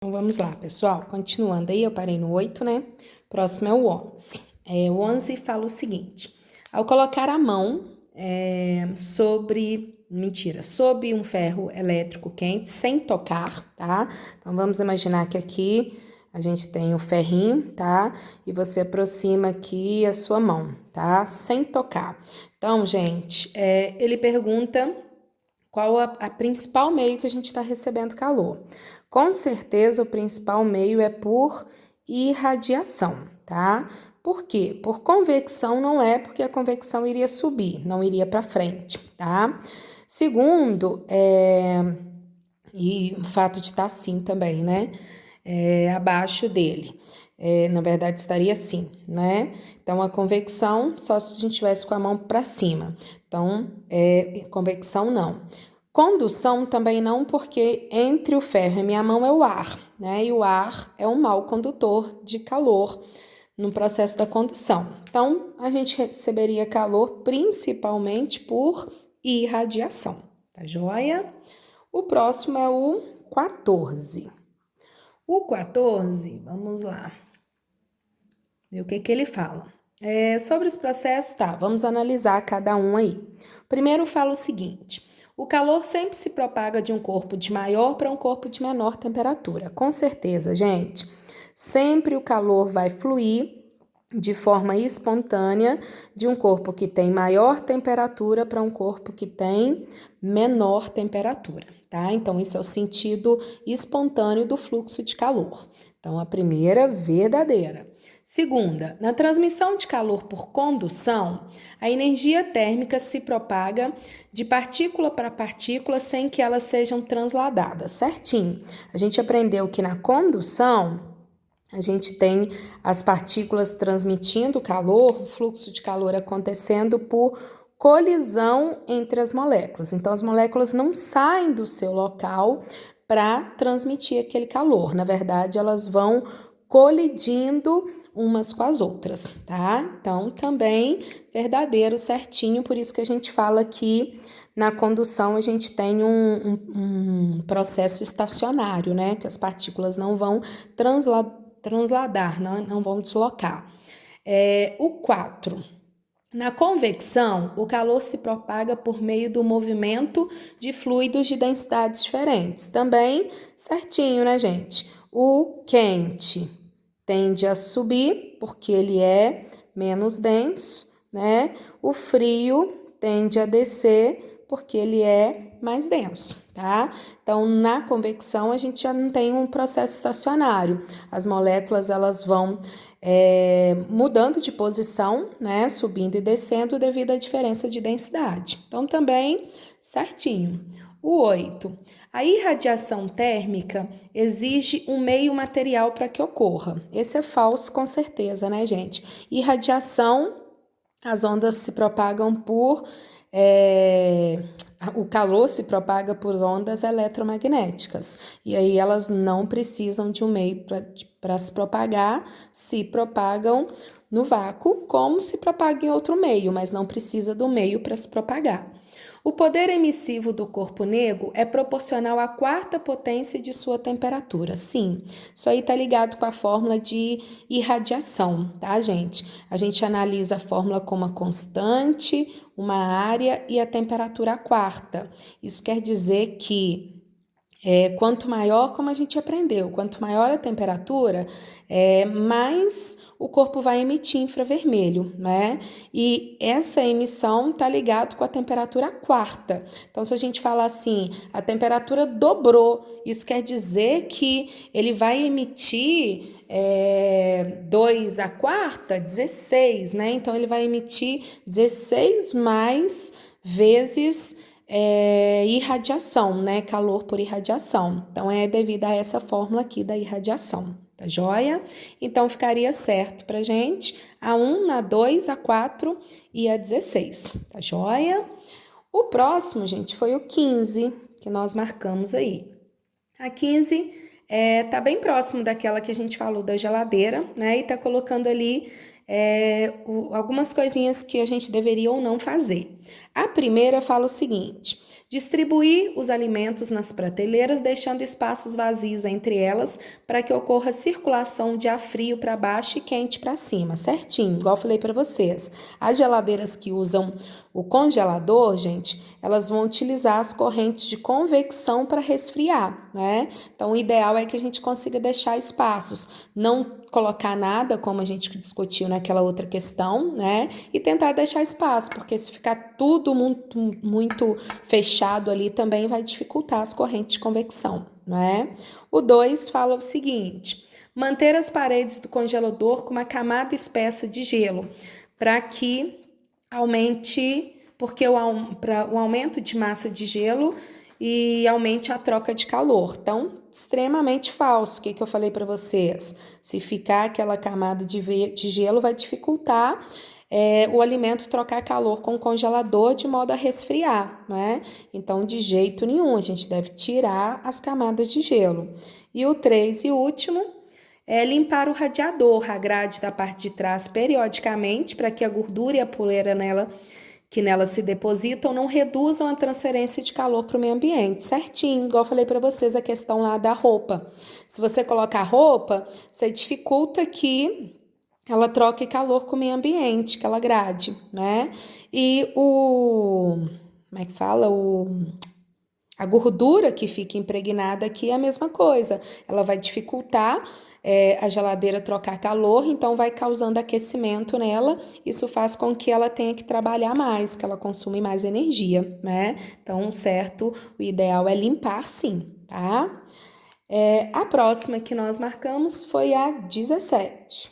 Então, vamos lá, pessoal. Continuando aí, eu parei no 8, né? Próximo é o 11. O 11 fala o seguinte. Ao colocar a mão sob um ferro elétrico quente, sem tocar, tá? Então, vamos imaginar que aqui a gente tem o ferrinho, tá? E você aproxima aqui a sua mão, tá? Sem tocar. Então, gente, ele pergunta qual a principal meio que a gente está recebendo calor. Com certeza, o principal meio é por irradiação, tá? Por quê? Por convecção não é, porque a convecção iria subir, não iria para frente, tá? Segundo, e o fato de estar assim também, né? Abaixo dele. Na verdade, estaria assim, né? Então, a convecção só se a gente tivesse com a mão para cima. Então, convecção não. Condução também não, porque entre o ferro e minha mão é o ar, né? E o ar é um mau condutor de calor no processo da condução. Então, a gente receberia calor principalmente por irradiação, tá joia? O próximo é o 14. O 14, vamos lá. E o que ele fala? Sobre os processos, tá, vamos analisar cada um aí. Primeiro fala o seguinte: o calor sempre se propaga de um corpo de maior para um corpo de menor temperatura. Com certeza, gente. Sempre o calor vai fluir de forma espontânea de um corpo que tem maior temperatura para um corpo que tem menor temperatura, tá? Então, esse é o sentido espontâneo do fluxo de calor. Então, a primeira, verdadeira. Segunda, na transmissão de calor por condução, a energia térmica se propaga de partícula para partícula sem que elas sejam transladadas, certinho. A gente aprendeu que na condução, a gente tem as partículas transmitindo calor, o fluxo de calor acontecendo por colisão entre as moléculas. Então, as moléculas não saem do seu local para transmitir aquele calor. Na verdade, elas vão colidindo umas com as outras, tá? Então, também verdadeiro, certinho, por isso que a gente fala que na condução a gente tem um processo estacionário, né? Que as partículas não vão transladar, não vão deslocar. O 4. Na convecção, o calor se propaga por meio do movimento de fluidos de densidades diferentes. Também certinho, né, gente? O quente tende a subir porque ele é menos denso, né? O frio tende a descer porque ele é mais denso, tá? Então, na convecção, a gente já não tem um processo estacionário. As moléculas, elas vão mudando de posição, né? Subindo e descendo devido à diferença de densidade. Então, também certinho. O 8. A irradiação térmica exige um meio material para que ocorra. Esse é falso, com certeza, né, gente? Irradiação, as ondas se propagam por. O calor se propaga por ondas eletromagnéticas. E aí elas não precisam de um meio para se propagar, se propagam no vácuo, como se propaga em outro meio, mas não precisa do meio para se propagar. O poder emissivo do corpo negro é proporcional à quarta potência de sua temperatura. Sim, isso aí está ligado com a fórmula de irradiação, tá, gente? A gente analisa a fórmula como a constante, uma área e a temperatura a quarta. Isso quer dizer que quanto maior, como a gente aprendeu, quanto maior a temperatura, mais o corpo vai emitir infravermelho, né? E essa emissão tá ligado com a temperatura quarta. Então, se a gente falar assim, a temperatura dobrou, isso quer dizer que ele vai emitir 2 a quarta, 16, né? Então, ele vai emitir 16 mais vezes irradiação, né? Calor por irradiação. Então, é devido a essa fórmula aqui da irradiação, tá joia? Então, ficaria certo pra gente a 1, a 2, a 4 e a 16, tá joia? O próximo, gente, foi o 15, que nós marcamos aí. A 15 tá bem próximo daquela que a gente falou da geladeira, né? E tá colocando ali algumas coisinhas que a gente deveria ou não fazer. A primeira fala o seguinte: Distribuir os alimentos nas prateleiras, deixando espaços vazios entre elas para que ocorra circulação de ar frio para baixo e quente para cima, certinho, igual eu falei para vocês. As geladeiras que usam o congelador, gente, elas vão utilizar as correntes de convecção para resfriar, né? Então, o ideal é que a gente consiga deixar espaços, não colocar nada, como a gente discutiu naquela outra questão, né? E tentar deixar espaço, porque se ficar tudo muito fechado ali, também vai dificultar as correntes de convecção, né? O 2 fala o seguinte: manter as paredes do congelador com uma camada espessa de gelo, para que aumente, porque o aumento de massa de gelo e aumente a troca de calor. Então, extremamente falso. O que eu falei para vocês? Se ficar aquela camada de gelo, vai dificultar o alimento trocar calor com o congelador de modo a resfriar, né? Então, de jeito nenhum, a gente deve tirar as camadas de gelo. E o 3 e último é limpar o radiador, a grade da parte de trás periodicamente, para que a gordura e a poeira que nela se depositam não reduzam a transferência de calor para o meio ambiente, certinho, igual eu falei para vocês a questão lá da roupa. Se você colocar roupa, você dificulta que ela troque calor com o meio ambiente, aquela grade, né? E como é que fala? A gordura que fica impregnada aqui é a mesma coisa, ela vai dificultar a geladeira trocar calor, então vai causando aquecimento nela, isso faz com que ela tenha que trabalhar mais, que ela consuma mais energia, né? Então, certo, o ideal é limpar sim, tá? A próxima que nós marcamos foi a 17.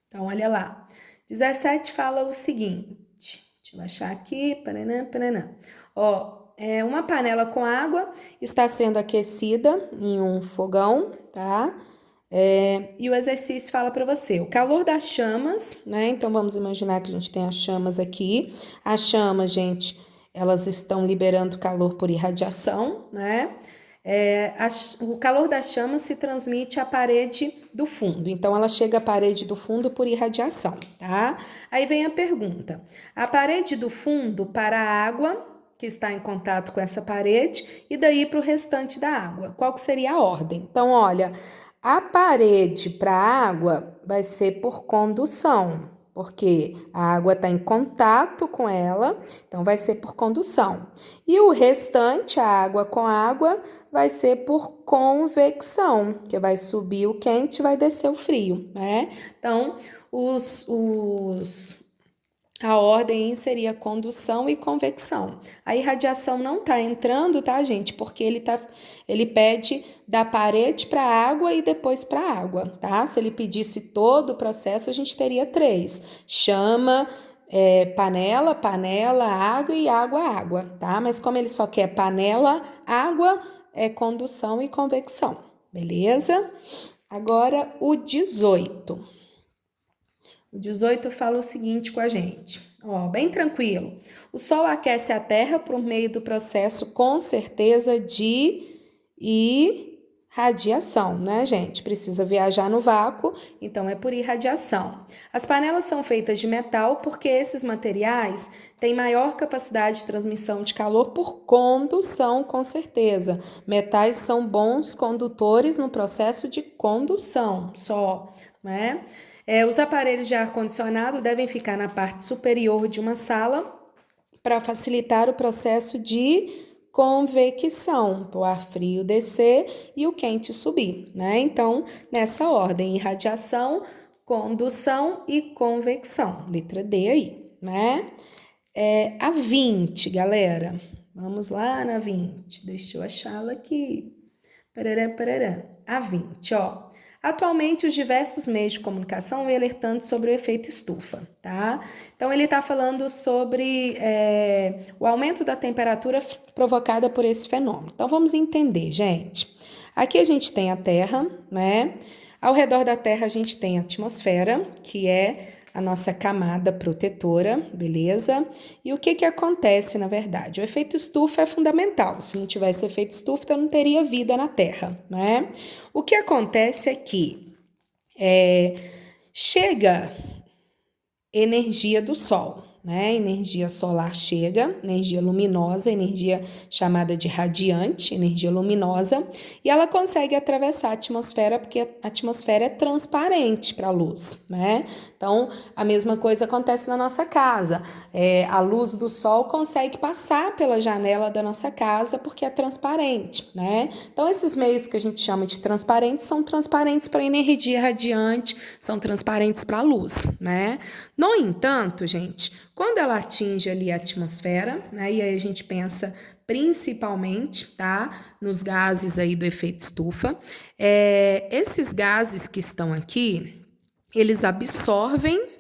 Então, olha lá. 17 fala o seguinte, deixa eu achar aqui, paranã. Ó, uma panela com água está sendo aquecida em um fogão, tá? E o exercício fala para você, o calor das chamas, né? Então, vamos imaginar que a gente tem as chamas aqui. As chamas, gente, elas estão liberando calor por irradiação, né? O calor da chama se transmite à parede do fundo, então ela chega à parede do fundo por irradiação, tá? Aí vem a pergunta: a parede do fundo para a água que está em contato com essa parede e daí para o restante da água, qual que seria a ordem? Então, olha, a parede para a água vai ser por condução, porque a água está em contato com ela, então vai ser por condução. E o restante, a água com água, vai ser por convecção, que vai subir o quente e vai descer o frio, né? Então, a ordem seria condução e convecção. A irradiação não está entrando, tá, gente? Porque ele pede da parede para a água e depois para a água, tá? Se ele pedisse todo o processo, a gente teria 3. Chama, panela, água e água, tá? Mas como ele só quer panela, água, condução e convecção, beleza? Agora o 18. O 18 fala o seguinte com a gente, ó, bem tranquilo. O Sol aquece a Terra por meio do processo, com certeza, de irradiação, né, gente? Precisa viajar no vácuo, então é por irradiação. As panelas são feitas de metal porque esses materiais têm maior capacidade de transmissão de calor por condução, com certeza. Metais são bons condutores no processo de condução, só, né? Os aparelhos de ar-condicionado devem ficar na parte superior de uma sala para facilitar o processo de convecção, para o ar frio descer e o quente subir, né? Então, nessa ordem, irradiação, condução e convecção. Letra D aí, né? A 20, galera. Vamos lá na 20. Deixa eu achá-la aqui. Parará. A 20, ó. Atualmente, os diversos meios de comunicação vêm alertando sobre o efeito estufa, tá? Então, ele está falando sobre o aumento da temperatura provocada por esse fenômeno. Então, vamos entender, gente. Aqui a gente tem a Terra, né? Ao redor da Terra, a gente tem a atmosfera, que é a nossa camada protetora, beleza? E o que acontece, na verdade? O efeito estufa é fundamental. Se não tivesse efeito estufa, não teria vida na Terra, né? O que acontece é que chega energia do Sol, né? Energia solar chega, energia luminosa, energia chamada de radiante, energia luminosa, e ela consegue atravessar a atmosfera, porque a atmosfera é transparente para a luz, né? Então, a mesma coisa acontece na nossa casa. A luz do sol consegue passar pela janela da nossa casa porque é transparente, né? Então, esses meios que a gente chama de transparentes são transparentes para a energia radiante, são transparentes para a luz, né? No entanto, gente, quando ela atinge ali a atmosfera, né? E aí a gente pensa principalmente, tá, nos gases aí do efeito estufa, esses gases que estão aqui, eles absorvem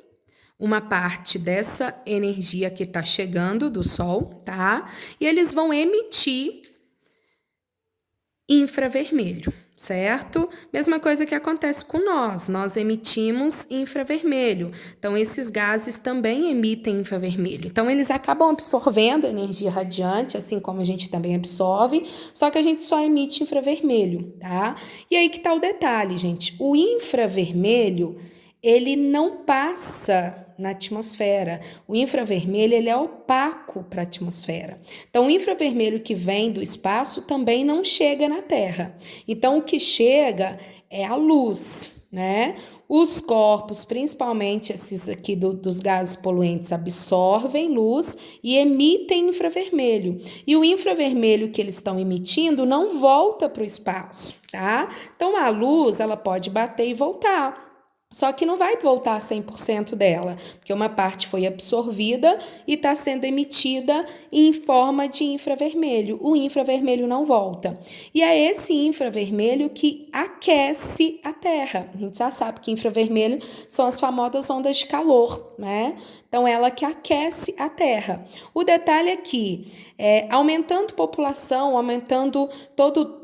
uma parte dessa energia que está chegando do Sol, tá? E eles vão emitir infravermelho, certo? Mesma coisa que acontece com nós emitimos infravermelho. Então, esses gases também emitem infravermelho. Então, eles acabam absorvendo energia radiante, assim como a gente também absorve, só que a gente só emite infravermelho, tá? E aí que tá o detalhe, gente. O infravermelho, ele não passa na atmosfera. O infravermelho, ele é opaco para a atmosfera. Então, o infravermelho que vem do espaço também não chega na Terra. Então, o que chega é a luz, né? Os corpos, principalmente esses aqui dos gases poluentes, absorvem luz e emitem infravermelho. E o infravermelho que eles estão emitindo não volta para o espaço, tá? Então, a luz, ela pode bater e voltar. Só que não vai voltar 100% dela, porque uma parte foi absorvida e está sendo emitida em forma de infravermelho. O infravermelho não volta. E é esse infravermelho que aquece a Terra. A gente já sabe que infravermelho são as famosas ondas de calor, né? Então, ela que aquece a Terra. O detalhe é que, aumentando população, aumentando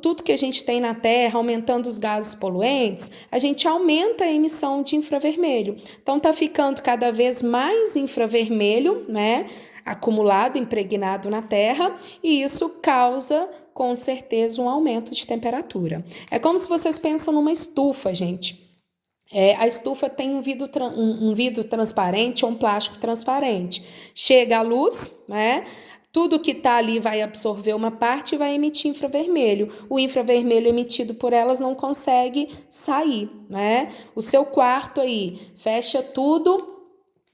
tudo que a gente tem na Terra, aumentando os gases poluentes, a gente aumenta a emissão de infravermelho. Então, tá ficando cada vez mais infravermelho, né? Acumulado, impregnado na Terra, e isso causa, com certeza, um aumento de temperatura. É como se vocês pensam numa estufa, gente. A estufa tem um vidro transparente ou um plástico transparente. Chega a luz, né? Tudo que está ali vai absorver uma parte e vai emitir infravermelho. O infravermelho emitido por elas não consegue sair, né? O seu quarto aí, fecha tudo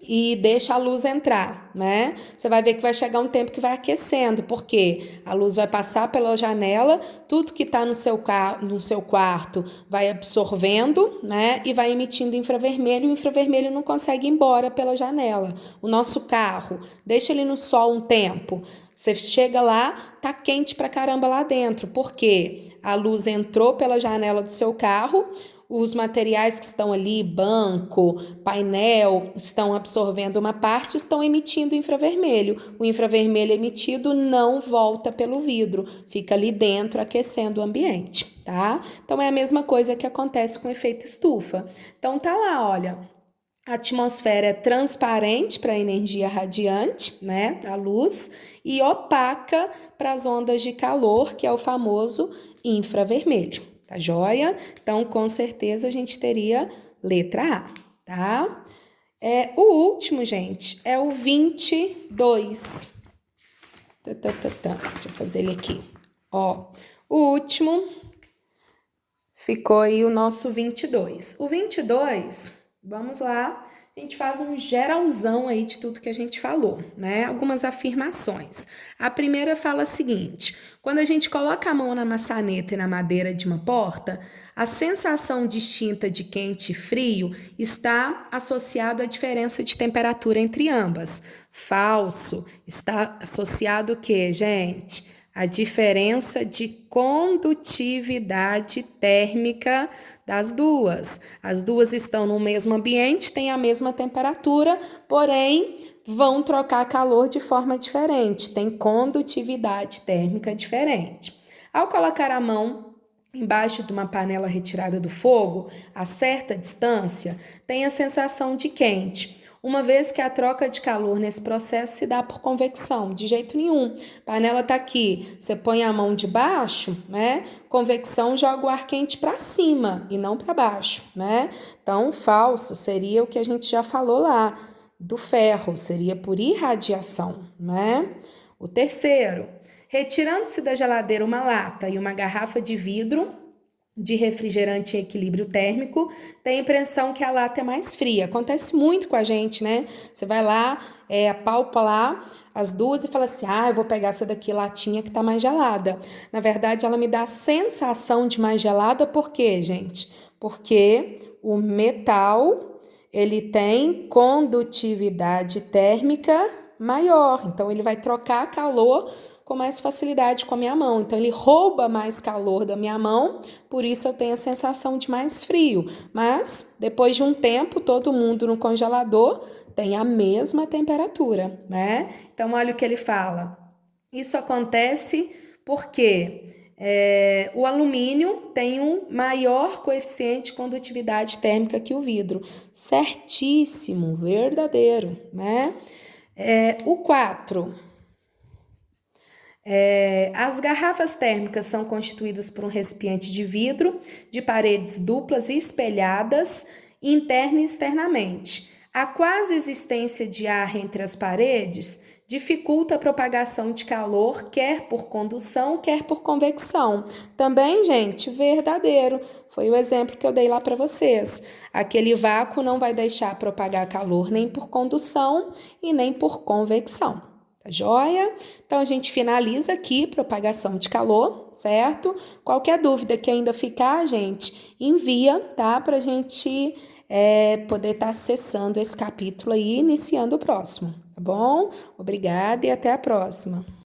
e deixa a luz entrar, né? Você vai ver que vai chegar um tempo que vai aquecendo, porque a luz vai passar pela janela, tudo que está no seu quarto vai absorvendo, né? E vai emitindo infravermelho, e o infravermelho não consegue ir embora pela janela. O nosso carro, deixa ele no sol um tempo, você chega lá, tá quente pra caramba lá dentro, porque a luz entrou pela janela do seu carro, os materiais que estão ali, banco, painel, estão absorvendo uma parte, estão emitindo infravermelho. O infravermelho emitido não volta pelo vidro, fica ali dentro aquecendo o ambiente, tá? Então é a mesma coisa que acontece com o efeito estufa. Então tá lá, olha, a atmosfera é transparente para a energia radiante, né, da luz, e opaca para as ondas de calor, que é o famoso infravermelho. Tá joia? Então, com certeza, a gente teria letra A, tá? O último, gente, é o 22. Deixa eu fazer ele aqui. Ó, o último ficou aí o nosso 22. O 22, vamos lá. A gente faz um geralzão aí de tudo que a gente falou, né? Algumas afirmações. A primeira fala o seguinte: quando a gente coloca a mão na maçaneta e na madeira de uma porta, a sensação distinta de quente e frio está associado à diferença de temperatura entre ambas. Falso. Está associado o quê, gente? A diferença de condutividade térmica das duas. As duas estão no mesmo ambiente, têm a mesma temperatura, porém vão trocar calor de forma diferente, tem condutividade térmica diferente. Ao colocar a mão embaixo de uma panela retirada do fogo, a certa distância, tem a sensação de quente, uma vez que a troca de calor nesse processo se dá por convecção, de jeito nenhum. A panela tá aqui, você põe a mão de baixo, né? Convecção joga o ar quente para cima e não para baixo, né? Então, falso seria o que a gente já falou lá. do ferro, seria por irradiação, né? O terceiro, retirando-se da geladeira uma lata e uma garrafa de vidro de refrigerante em equilíbrio térmico, tem a impressão que a lata é mais fria. Acontece muito com a gente, né? Você vai lá, apalpa lá as duas e fala assim, eu vou pegar essa daqui, latinha, que tá mais gelada. Na verdade, ela me dá a sensação de mais gelada, por quê, gente? Porque o metal, ele tem condutividade térmica maior, então ele vai trocar calor com mais facilidade com a minha mão. Então, ele rouba mais calor da minha mão, por isso eu tenho a sensação de mais frio. Mas, depois de um tempo, todo mundo no congelador tem a mesma temperatura, né? Então, olha o que ele fala. Isso acontece porque o alumínio tem um maior coeficiente de condutividade térmica que o vidro. Certíssimo, verdadeiro, né? O 4. As garrafas térmicas são constituídas por um recipiente de vidro de paredes duplas e espelhadas, interna e externamente. A quase existência de ar entre as paredes dificulta a propagação de calor, quer por condução, quer por convecção. Também, gente, verdadeiro. Foi o exemplo que eu dei lá para vocês. Aquele vácuo não vai deixar propagar calor nem por condução e nem por convecção. Tá joia? Então, a gente finaliza aqui propagação de calor, certo? Qualquer dúvida que ainda ficar, gente, envia, tá? Pra gente poder estar acessando esse capítulo aí e iniciando o próximo, tá bom? Obrigada e até a próxima.